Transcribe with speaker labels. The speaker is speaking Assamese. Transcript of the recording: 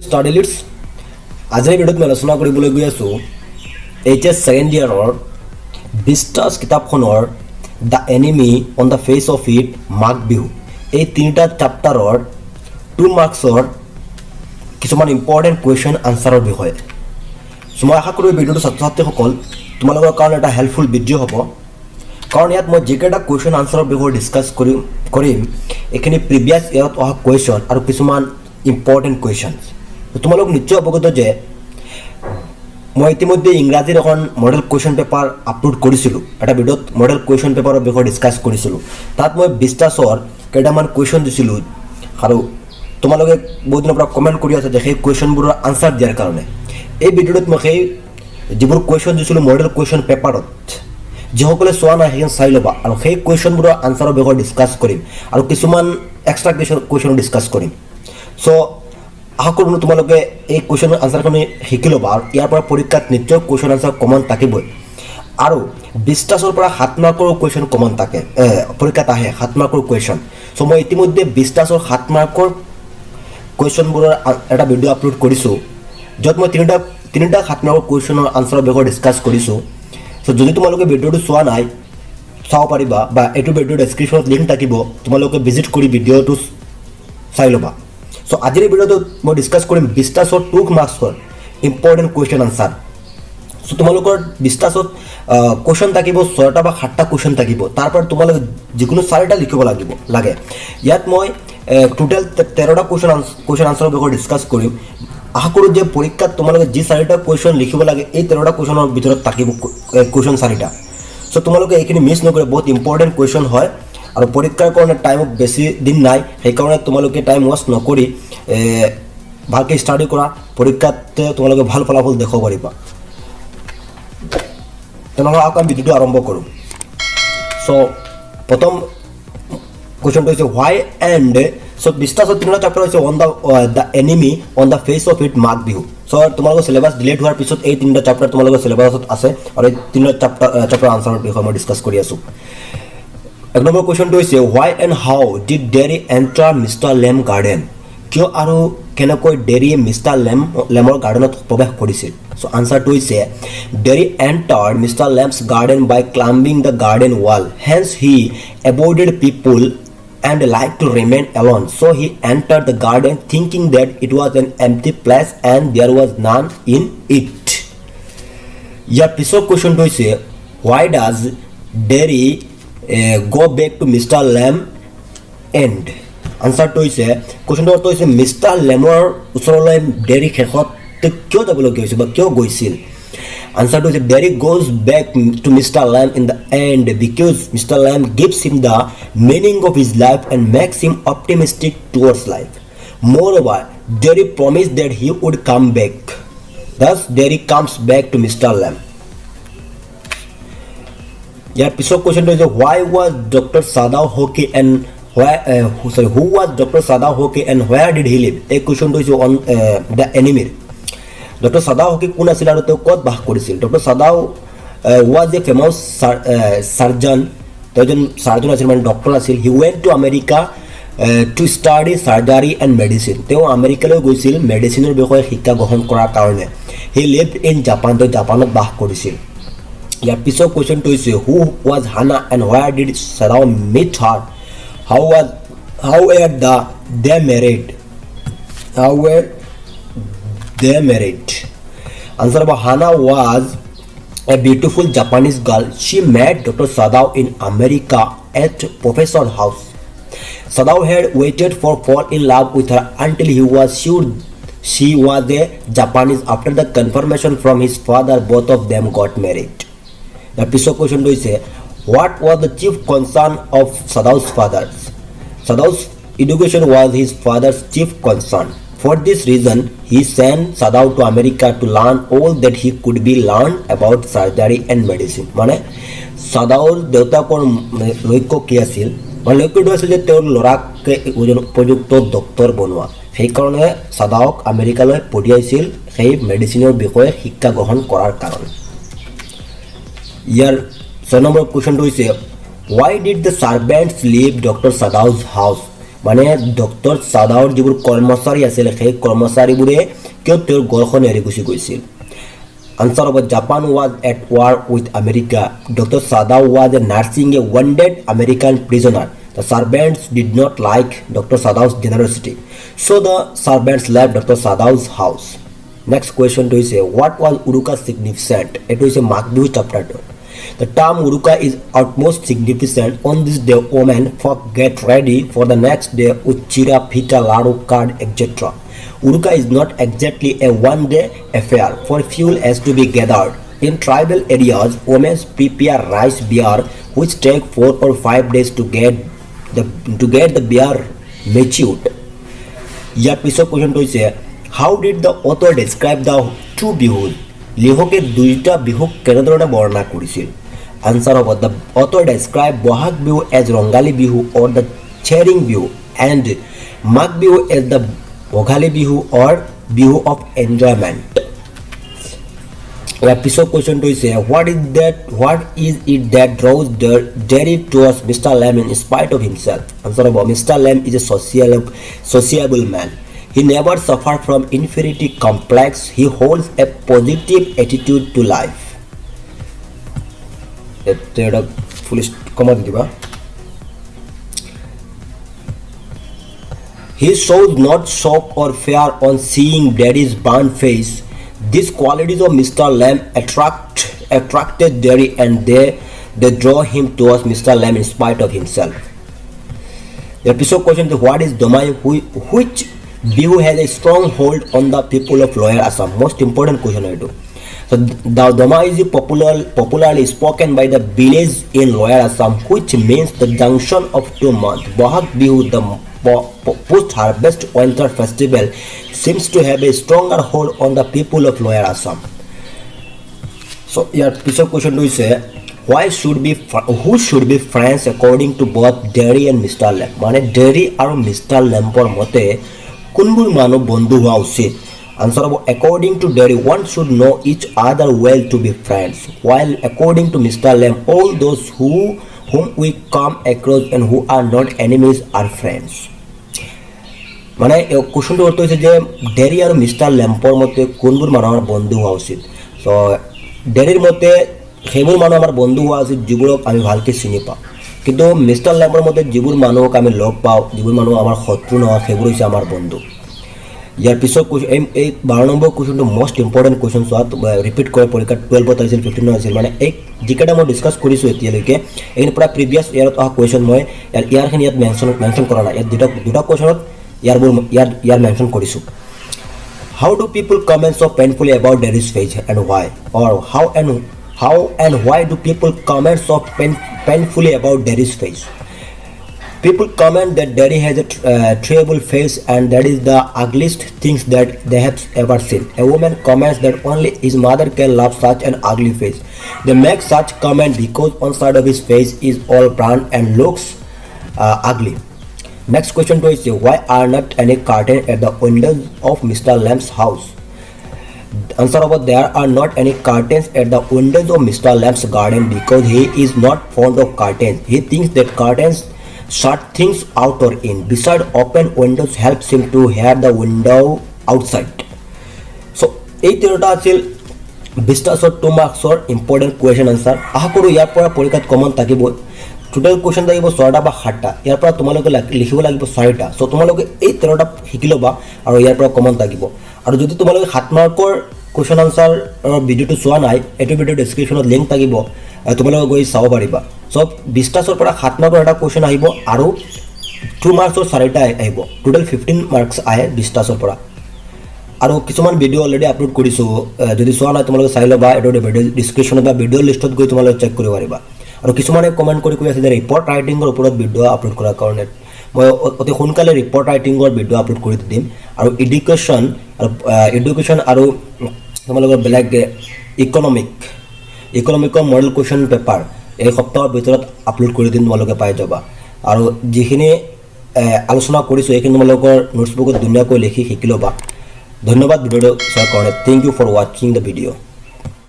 Speaker 1: Study leads. আজিৰ ভিডিঅ'ত মই আলোচনা কৰিবলৈ গৈ আছোঁ HS ছেকেণ্ড ইয়াৰৰ বিস্টাছ কিতাপখনৰ the enemy on the face of it Magh Bihu এই তিনিটা চেপ্টাৰৰ 2 মাৰ্কছৰ কিছুমান ইম্পৰ্টেণ্ট কুৱেশ্যন আনচাৰৰ বিষয়ে। মই আশা কৰোঁ ভিডিঅ'টো ছাত্ৰ ছাত্ৰীসকল তোমালোকৰ কাৰণে এটা হেল্পফুল ভিডিঅ' হ'ব, কাৰণ ইয়াত মই যিকেইটা কুৱেশ্যন আনচাৰৰ বিষয়ে ডিছকাছ কৰিম এইখিনি প্ৰিভিয়াছ ইয়াৰত অহা কুৱেশ্যন আৰু কিছুমান ইম্পৰ্টেণ্ট কুৱেশ্যন। তোমালোক নিশ্চয় অৱগত যে মই ইতিমধ্যে ইংৰাজীৰ এখন মডেল কুৱেশ্যন পেপাৰ আপলোড কৰিছিলোঁ, এটা ভিডিঅ'ত মডেল কুৱেশ্যন পেপাৰৰ বিষয়ে ডিছকাছ কৰিছিলোঁ। তাত মই বিস্টাছৰ কেইটামান কুৱেশ্যন দিছিলোঁ আৰু তোমালোকে বহুত দিনৰ পৰা কমেণ্ট কৰি আছে যে সেই কুৱেশ্যনবোৰৰ আনচাৰ দিয়াৰ কাৰণে। এই ভিডিঅ'টোত মই সেই যিবোৰ কুৱেশ্যন দিছিলোঁ মডেল কুৱেশ্যন পেপাৰত, যিসকলে চোৱা নাই সেইখন চাই ল'বা আৰু সেই কুৱেশ্যনবোৰৰ আনচাৰৰ বিষয়ে ডিছকাছ কৰিম আৰু কিছুমান এক্সট্ৰা কুৱেশ্যনো ডিছকাছ কৰিম। চ' আশা কৰোঁ তোমালোকে এই কুৱেশ্যনৰ আনচাৰখিনি শিকি ল'বা আৰু ইয়াৰ পৰা পৰীক্ষাত নিশ্চয় কুৱেশ্যন আনচাৰ কমন থাকিবই। আৰু বিস্টাছৰ পৰা 7 মাৰ্কৰ কুৱেশ্যন কমন থাকে, পৰীক্ষাত আহে 7 মাৰ্কৰ কুৱেশ্যন। চ' মই ইতিমধ্যে বিস্টাছৰ 7 মাৰ্কৰ কুৱেশ্যনবোৰৰ এটা ভিডিঅ' আপলোড কৰিছোঁ, য'ত মই তিনিটা 7 মাৰ্কৰ কুৱেশ্যনৰ আনচাৰৰ বিষয়ে ডিছকাছ কৰিছোঁ। চ' যদি তোমালোকে ভিডিঅ'টো চোৱা নাই চাব পাৰিবা, বা এইটো ভিডিঅ'ৰ ডেছক্ৰিপশ্যনত লিংক থাকিব, তোমালোকে ভিজিট কৰি ভিডিঅ'টো চাই ল'বা। চ' আজিৰ ভিডিঅ'টোত মই ডিছকাছ কৰিম বিস্টাছৰ 2 মাৰ্কছৰ ইম্পৰ্টেণ্ট কুৱেশ্যন আনচাৰ। চ' তোমালোকৰ বিস্টাছত কুৱেশ্যন থাকিব 6টা বা 7টা কুৱেশ্যন থাকিব, তাৰ পৰা তোমালোকে যিকোনো 4টা লিখিব লাগে। ইয়াত মই টোটেল 13টা কুৱেশ্যন আনচাৰৰ বিষয়ে ডিছকাছ কৰিম। আশা কৰোঁ যে পৰীক্ষাত তোমালোকে যি 4টা কুৱেশ্যন লিখিব লাগে এই 13টা কুৱেশ্যনৰ ভিতৰত থাকিব কুৱেশ্যন 4টা। চ' তোমালোকে এইখিনি মিছ নকৰে, বহুত ইম্পৰ্টেণ্ট কুৱেশ্যন হয় আৰু পৰীক্ষাৰ কাৰণে টাইম বেছি দিন নাই, সেইকাৰণে তোমালোকে টাইম ৱেষ্ট নকৰি ভালকৈ ষ্টাডি কৰা, পৰীক্ষাত তোমালোকে ভাল ফলাফল দেখাব পাৰিবা। তেনেহ'লে আকৌ আমি ভিডিঅ'টো আৰম্ভ কৰোঁ। চ' প্ৰথম কুৱেশ্যনটো হৈছে হোৱাই এণ্ড। চ' বিস্টাছৰ 3টা চেপ্টাৰ হৈছে on the enemy on the face of it Magh Bihu. So' তোমালোকৰ চিলেবাছ ডিলেট হোৱাৰ পিছত এই 3টা চেপ্টাৰ তোমালোকৰ চিলেবাছত আছে আৰু এই 3টা চেপ্টাৰ আনচাৰৰ বিষয়ে মই ডিছকাছ কৰি আছোঁ। 1 নম্বৰ কুৱেশ্যনটো হৈছে why and how did Derry enter Mister Lamb garden. কিয় আৰু কেনেকৈ ডেৰীয়ে মিষ্টাৰ লেমৰ গাৰ্ডেনত প্ৰৱেশ কৰিছিল। চ' আনচাৰটো হৈছে Derry entered Mister Lamb's garden by climbing the garden wall, hence he avoided people and liked to remain alone, so he entered the garden thinking that it was an empty place and there was none in it. ইয়াৰ পিছৰ কুৱেশ্যনটো হৈছে why does Derry go back to Mr. Lamb end? আনচাৰটো হৈছে কুৱেশ্যনটোৰ অৰ্থ হৈছে মিষ্টাৰ লেমৰ ওচৰলৈ ডেৰী শেষত কিয় যাবলগীয়া হৈছিল বা কিয় গৈছিল। আনচাৰটো হৈছে Derry goes back to Mister Lamb in the end because Mister Lamb gives him the meaning of his life and makes him optimistic towards life. More over Derry promised that he would come back, thus Derry comes back to Mister Lamb. ইয়াৰ পিছৰ কুৱেশ্যনটো হৈছে why was Doctor Sadao Hoki and who was Doctor Sadao Hoki and where did he live. এই কুৱেশ্যনটো হৈছে on the এনিমিৰ। Doctor Sadao Hoki কোন আছিল আৰু তেওঁ ক'ত বাস কৰিছিল। Doctor Sadao was a famous surgeon, তেওঁ এজন চাৰ্জন আছিল, মানে ডক্টৰ আছিল। He went to America to study surgery and medicine. তেওঁ আমেৰিকালৈ গৈছিল মেডিচিনৰ বিষয়ে শিক্ষা গ্ৰহণ কৰাৰ কাৰণে। হি লিভড ইন জাপান, তেওঁ জাপানত বাস কৰিছিল। ইয়াৰ পিছৰ কুৱেশ্যনটো হৈছে who was Hana and where did Sadao meet her, how were they married. Answer about Hana was a beautiful Japanese girl. She met Dr. Sadao in America at Professor's house. Sadao had waited for fall in love with her until he was sure she was a Japanese. After the confirmation from his father, both of them got married. The episode question is what was the chief concern of Sadao's father? Sadao's education was his father's chief concern. For this reason, he sent Sadao to America to learn all that he could be learned about surgery and medicine. মানে Sadaoৰ দেউতাকৰ লক্ষ্য কি আছিল, মানে লক্ষ্যটো আছিল যে তেওঁৰ ল'ৰাকে এজন উপযুক্ত ডক্টৰ বনোৱা। সেইকাৰণে Sadaoক আমেৰিকালৈ পঠিয়াইছিল সেই মেডিচিনৰ বিষয়ে শিক্ষা গ্ৰহণ কৰাৰ কাৰণে। ইয়াৰ 6 নম্বৰ কুৱেশ্যনটো হৈছে why did the servants leave Dr. Sadao's house? মানে ডক্টৰ সাদাউৰ যিবোৰ কৰ্মচাৰী আছিল সেই কৰ্মচাৰীবোৰে কিয় তেওঁৰ ঘৰখন এৰি গুচি গৈছিল Answer of Japan was at war with America. Dr. Sadao was nursing a wounded American prisoner. The servants did not like Dr. Sadao's generosity. So the servants left Dr. Sadao's house. Next question to say, what was Uruka significant? It is a Mark Bihu chapter 2. The term Uruka is utmost significant. On this day, women folk get ready for the next day with chira, pita, ladu, card, etc. Uruka is not exactly a one-day affair, for fuel has to be gathered. In tribal areas, women prepare rice beer, which take 4 or 5 days to get the beer matured. ইয়াৰ পিছৰ কুৱেশ্যনটো হৈছে how did the author describe the two bihus? লেখকে দুইটা বিহুক কেনেদৰে বৰ্ণনা কৰিছিল? Answer of the author described Bohag Bihu as Rongali Bihu or the cheering Bihu and Magh Bihu as the Bhogali Bihu or Bihu of enjoyment. ইয়াৰ পিছৰ কুৱেশ্যনটো হৈছে what is it that draws Derry towards Mr. Lamb in spite of himself? Answer of Mr. Lamb is a sociable man. He never suffered from inferiority complex. He holds a positive attitude to life. এটা ফুল কমা দিবা He shows not shock or fear on seeing Daddy's burnt face. These qualities of Mr. Lamb attracted Derry and they draw him towards Mr. Lamb in spite of himself. The episode question is what is Domai, which Bihu has a strong hold on the people of Lower Assam? Most important question I do. So the Domai is popularly spoken by the village in Lower Assam, which means the junction of 2 months. Bohag Bihu, the post-harvest winter festival, seems to have a stronger hold on the people of Lower Assam. So your piece of question is who should be friends according to both Derry and Mr. Lamb? মানে Derry আৰু Mr. Lambৰ মতে কোনবোৰ মানুহ বন্ধু হোৱা উচিত? Answer of according to Derry, one should know each other well to be friends, while according to Mr. Lamb, all those whom we come across and who are not enemies are friends. মানে কোৱেশ্যনটো অৰ্থ হৈছে যে ডেৰী আৰু মিষ্টাৰ লেম্পৰ মতে কোনবোৰ মানুহ আমাৰ বন্ধু হোৱা উচিত চ' ডেৰীৰ মতে সেইবোৰ মানুহ আমাৰ বন্ধু হোৱা উচিত যিবোৰক আমি ভালকৈ চিনি পাওঁ কিন্তু মিষ্টাৰ লেম্পৰ মতে যিবোৰ মানুহক আমি লগ পাওঁ যিবোৰ মানুহ আমাৰ শত্ৰু নহয় সেইবোৰ হৈছে আমাৰ বন্ধু ইয়াৰ পিছৰ এই 12 নম্বৰ কুৱেশ্যনটো মষ্ট ইম্পৰ্টেণ্ট কুৱেশ্যন চোৱা ৰিপিট কৰে পৰীক্ষাত 12ত আহিছিল 15ত আহিছিল মানে এই যিকেইটা মই ডিছকাছ কৰিছোঁ এতিয়ালৈকে এইখিনি পৰা প্ৰিভিয়াছ ইয়াৰত অহা কুৱেশ্যন মই ইয়াৰখিনি ইয়াত মেনশ্যন কৰা নাই ইয়াত দুটা কুৱেশ্যনত ইয়াৰ মেনশ্যন কৰিছোঁ How do people comment so painfully about Derry's face and why? Or how and why do people comment so painfully about Derry's face? People comment that Derry has a terrible face and that is the ugliest things that they have ever seen. A woman comments that only his mother can love such an ugly face. They make such comment because one side of his face is all brown and looks ugly. Next question to is why are not any curtains at the windows of Mr. Lamb's house? Answer about there are not any curtains at the windows of Mr. Lamb's garden because he is not fond of curtains. He thinks that curtains shut things out or in. Besides, open windows helps him to hear the window outside. So, এই তিনিটা আছিল 20 2 মাৰ্কছৰ ইম্পৰ্টেণ্ট কুৱেশ্যন আনসাৰ আশা কৰোঁ ইয়াৰ পৰা পৰীক্ষাত কমন থাকিব টোটাল কুৱেশ্যন থাকিব 6টা বা 7টা ইয়াৰ পৰা তোমালোকে লিখিব লাগিব 4টা সো তোমালোকে এই 13টা শিকি ল'বা আৰু ইয়াৰ পৰা কমন থাকিব আৰু যদি তোমালোকে 7 মাৰ্কৰ কুৱেশ্যন আনসাৰ ভিডিঅ'টো চোৱা নাই এইটো ভিডিঅ' ডেছক্ৰিপশ্যনত লিংক থাকিব তোমালোকে গৈ চাব পাৰিবা সব 20টাৰ পৰা 7 মাৰ্কৰ এটা কুৱেশ্যন আহিব আৰু 2 মাৰ্কছৰ 4টা আহিব টোটাল 15 মাৰ্কছ আহে 20টাৰ পৰা আৰু কিছুমান ভিডিঅ' অলৰেডি আপলোড কৰিছোঁ যদি চোৱা নাই তোমালোকে চাই ল'বা এইটো ভিডিঅ' ডেছক্ৰিপশ্যনত বা ভিডিঅ' লিষ্টত গৈ তোমালোকে চেক কৰিব পাৰিবা আৰু কিছুমানে কমেণ্ট কৰি আছে যে ৰিপৰ্ট ৰাইটিঙৰ ওপৰত ভিডিঅ' আপলোড কৰাৰ কাৰণে মই অতি সোনকালে ৰিপৰ্ট ৰাইটিঙৰ ভিডিঅ' আপলোড কৰি দিম আৰু এডুকেশ্যন আৰু তোমালোকৰ বেলেগ ইকনমিকৰ মডেল কুৱেশ্যন পেপাৰ এই সপ্তাহৰ ভিতৰত আপলোড কৰি দিম তোমালোকে পাই যাবা আৰু যিখিনি আলোচনা কৰিছোঁ এইখিনি তোমালোকৰ নোটছবুকত ধুনীয়াকৈ লিখি শিকি ল'বা ধন্যবাদ ভিডিঅ'টো চোৱাৰ কাৰণে থ্যাংক ইউ ফৰ ৱাচিং দ্য ভিডিঅ'